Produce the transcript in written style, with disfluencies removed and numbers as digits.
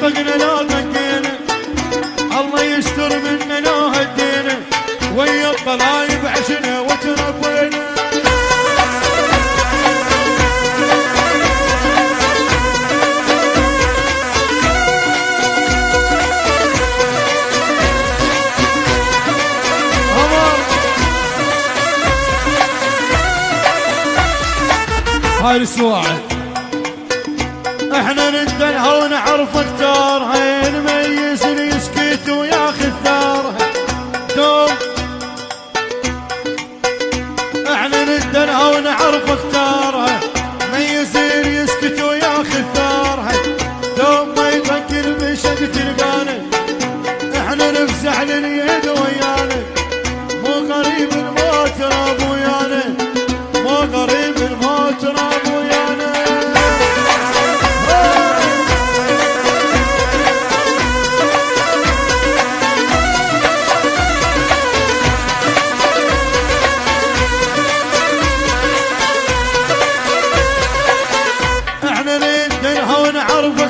وفقنا لا دقينا، الله يستر منا لا هدينا، ويا الطلايب عشنا وتربينا. هاي السواعد احنا ندنها ونعرف اكتار، هاي نميز اللي يسكت وياخذ ثار دوم. احنا ندنها ونعرف اكتار، ميز اللي يسكت وياخذ ثار دوم. ما يفكر بشق تلقانا، احنا نفزع لليد ويانا، مو غريب الموت راب ويانا، مو غريب الموت راب ويانا. احنا ندنها ونعرف